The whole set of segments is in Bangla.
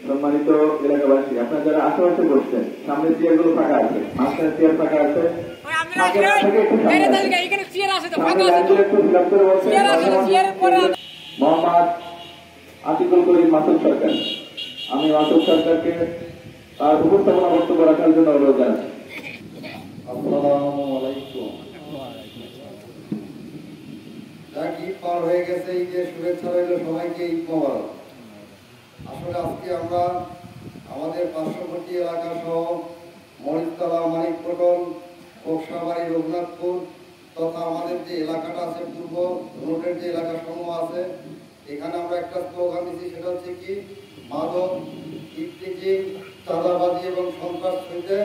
সম্মানিত এলাকাবাসী, আপনারা যারা আশেপাশে বসছেন, সামনে চেয়ারগুলো ফাঁকা আছে, মাঝখানে চেয়ার ফাঁকা আছে, মোহাম্মদ আতিকুল করিম মাসুদ সরকার। আমি মাসুদ সরকারকে তার উপস্থাপনা বক্তব্য রাখার জন্য অনুরোধ জানাচ্ছি। আসসালামু আলাইকুম। ঈদ পার হয়ে গেছে, ঈদের শুভেচ্ছা রইল সবাইকে, ঈদ মোবারক। আসলে আজকে আমরা আমাদের পার্শ্ববর্তী এলাকা সহ মরিচতলা, মানিকপটল, কোকসাবাড়ি, রঘুনাথপুর তথা আমাদের যে এলাকাটা আছে পূর্ব রোডের যে এলাকা সমূহ আছে, এখানে আমরা একটা স্লোগান দিচ্ছি, সেটা হচ্ছে কি, মাদক, ইফটিজিং, চাঁদাবাজি এবং সন্ত্রাস হইতে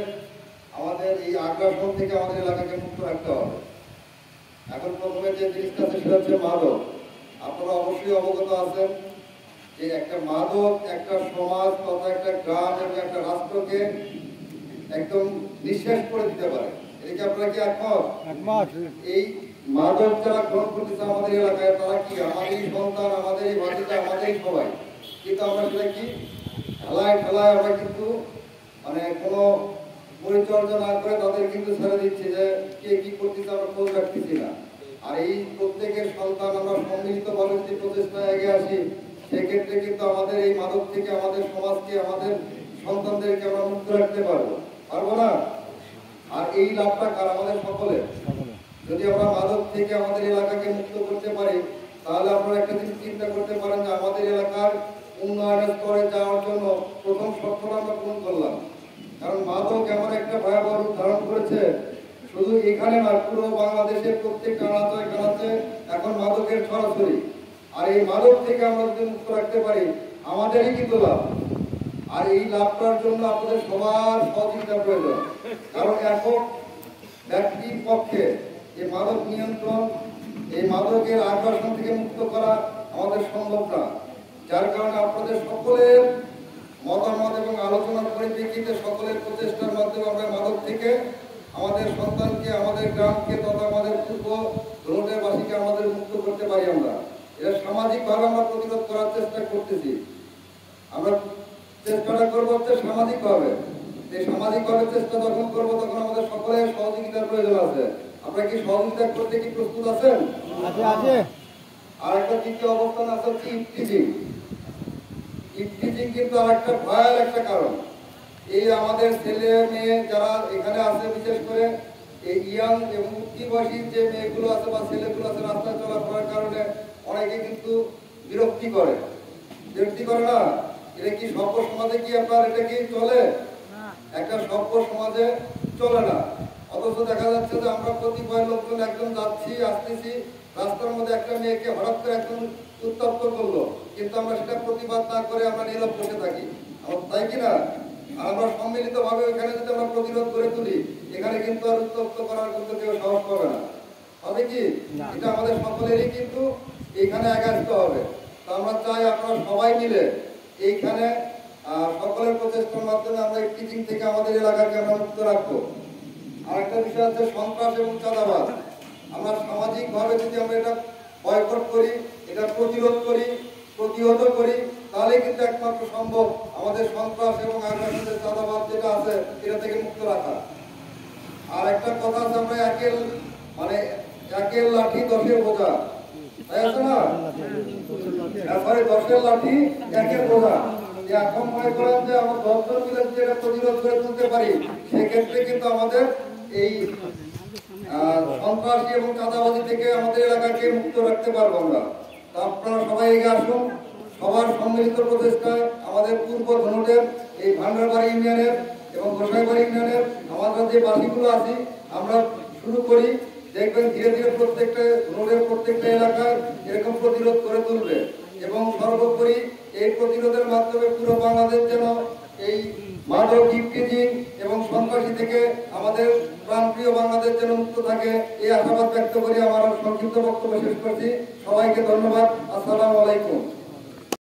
আমাদের এই আগ্রাসন থেকে আমাদের এলাকাকে মুক্ত রাখতে হবে। এখন প্রথমে যে জিনিসটা আছে সেটা হচ্ছে মাদক। আপনারা অবশ্যই অবগত আছেন যে একটা মাদক একটা সমাজ তথা একটা গ্রাম এবং একটা রাষ্ট্রকে একদম নিঃশেষ করে দিতে পারে। এদিকে আপনারা কি একমত? এই মাদক যারা গ্রহণ করতেছে আমাদের এলাকায়, তারা কি আমাদেরই সন্তান, আমাদেরই ভাতিজা, আমাদেরই সবাই, কিন্তু আমরা সেটা কি ঠেলায় ঠেলায় আমরা কিন্তু মানে কোনো পরিচর্যা না করে তাদের কিন্তু ছেড়ে দিচ্ছি যে কে কি করতেছে আমরা খোঁজ রাখতেছি না। আর এই প্রত্যেকের সন্তান আমরা সম্মিলিতভাবে যদি প্রচেষ্টায় এগিয়ে আসি, সেক্ষেত্রে কিন্তু আমাদের এই মাদক থেকে আমাদের সমাজকে, আমাদের সন্তানদেরকে আমরা মুক্ত রাখতে পারবো না? আর এই লাভটা কার? আমাদের সকলে। যদি আমরা মাদক থেকে আমাদের এলাকাকে মুক্ত করতে পারি, তাহলে আপনারা একটা জিনিস চিন্তা করতে পারেন যে আমাদের এলাকার উন্নয়নের স্তরে যাওয়ার জন্য প্রথম শর্তটা আমরা পূরণ করলাম। কারণ মাদক এমন একটা ভয়াবহ রূপ ধারণ করেছে, শুধু এখানে না, পুরো বাংলাদেশের প্রত্যেকটা আনাচে কানাচে এখন মাদকের ছড়াছড়ি। আর এই মাদক থেকে আমরা যদি মুক্ত রাখতে পারি, আমাদেরই কিন্তু লাভ। আর এই লাভটার জন্য আপনাদের সবার সহযোগিতা প্রয়োজন। কারণ একক ব্যক্তির পক্ষে এই মাদক নিয়ন্ত্রণ, এই মাদকের আকর্ষণ থেকে মুক্ত করা আমাদের সম্ভব না। যার কারণে আপনাদের সকলের মতামত এবং আলোচনার পরিপ্রেক্ষিতে, সকলের প্রচেষ্টার মাধ্যমে আমরা মাদক থেকে আমাদের সন্তানকে, আমাদের গ্রামকে তথা আমাদের পূর্ব রোডের বাসীকে আমাদের মুক্ত করতে পারি। আমরা এটা সামাজিকভাবে আমরা প্রতিরোধ করার চেষ্টা করতেছি। আমরা চেষ্টাটা করবো হচ্ছে সামাজিকভাবে। এই সামাজিকভাবে চেষ্টা যখন করবো, তখন আমাদের সকলের সহযোগিতার প্রয়োজন আছে। আপনারা কি সহযোগিতা করতে কি প্রস্তুত আছেন? আর একটা দ্বিতীয় অবস্থান আছে হচ্ছে ইফটিজিং। ইফটিজিং কিন্তু আর একটা ভয়ের একটা কারণ। এই আমাদের ছেলে মেয়ে যারা এখানে আছে, বিশেষ করে এই ইয়াং এবং উঠতি বয়সী যে মেয়েগুলো আছে বা ছেলেগুলো আছে, রাস্তায় চলাফেরার কারণে অনেকে কিন্তু বিরক্তি করে না? এটা কি সভ্য সমাজে কি আপনার এটা কি চলে? একটা সভ্য সমাজে চলে না। অথচ দেখা যাচ্ছে যে আমরা কতিপয় লোকজন একদম যাচ্ছি আসতেছি, রাস্তার মধ্যে একটা মেয়েকে হঠাৎ করে একদম উত্তপ্ত করলো, কিন্তু আমরা সেটা প্রতিবাদ না করে আমরা নীরব বসে থাকি, তাই কিনা? আর আমরা সম্মিলিত ভাবে ওইখানে যদি আমরা প্রতিরোধ করে তুলি, এখানে কিন্তু আর উত্তপ্ত করার কিন্তু কেউ সাহস পাবে না, হবে কি? এটা আমাদের সকলেরই কিন্তু এইখানে একা আসতে হবে। তো আমরা চাই আপনারা সবাই মিলে এইখানে সকলের প্রচেষ্টার মাধ্যমে আমরা এই টিচিং থেকে আমাদের এলাকাকে আমরা মুক্ত রাখবো। আরেকটা বিষয় আছে সন্ত্রাস এবং চাঁদাবাজ। আমরা সামাজিক ভাবে যদি আমরা এটা বয়কট করি, এটা প্রতিরোধ করি, প্রতিহত করি, তাহলে কিন্তু একমাত্র সম্ভব আমাদের সন্ত্রাস এবং আগ্রাসনের চাঁদাবাজ যেটা আছে এটা থেকে মুক্ত রাখা। আর একটা কথা আছে, আমরা একের লাঠি দশের বোঝা, তাই আছে না? সরি, 10-এর লাঠি 1-এর বোঝা। এখন মনে করেন যে আমরা 10 জন মিলে যদি এটা প্রতিরোধ করে তুলতে পারি, সেক্ষেত্রে কিন্তু আমাদের এই সন্ত্রাসী এবং চাঁদাবাজি থেকে আমাদের এলাকাকে মুক্ত রাখতে পারবো আমরা। তা আপনারা সবাই এগিয়ে আসুন। সবার সম্মিলিত প্রচেষ্টায় আমাদের পূর্ব ধনুটের এই ভান্ডারবাড়ি ইউনিয়নের এবং গোসাইবাড়ি ইউনিয়নের আমরা যে বাসীগুলো আছি, আমরা শুরু করি, দেখবেন ধীরে ধীরে প্রত্যেকটা ধনুটের প্রত্যেকটা এলাকায় এরকম প্রতিরোধ করে তুলবে। এবং সর্বোপরি এই প্রতিরোধের মাধ্যমে পুরো বাংলাদেশ যেন এই মাদক, টিচিং এবং সন্ত্রাসী থেকে আমাদের প্রাণপ্রিয় বাংলাদেশ যেন মুক্ত থাকে, এই আশাবাদ ব্যক্ত করি আমার সংক্ষিপ্ত বক্তব্য শেষ করছি। সবাইকে ধন্যবাদ। আসসালামু আলাইকুম।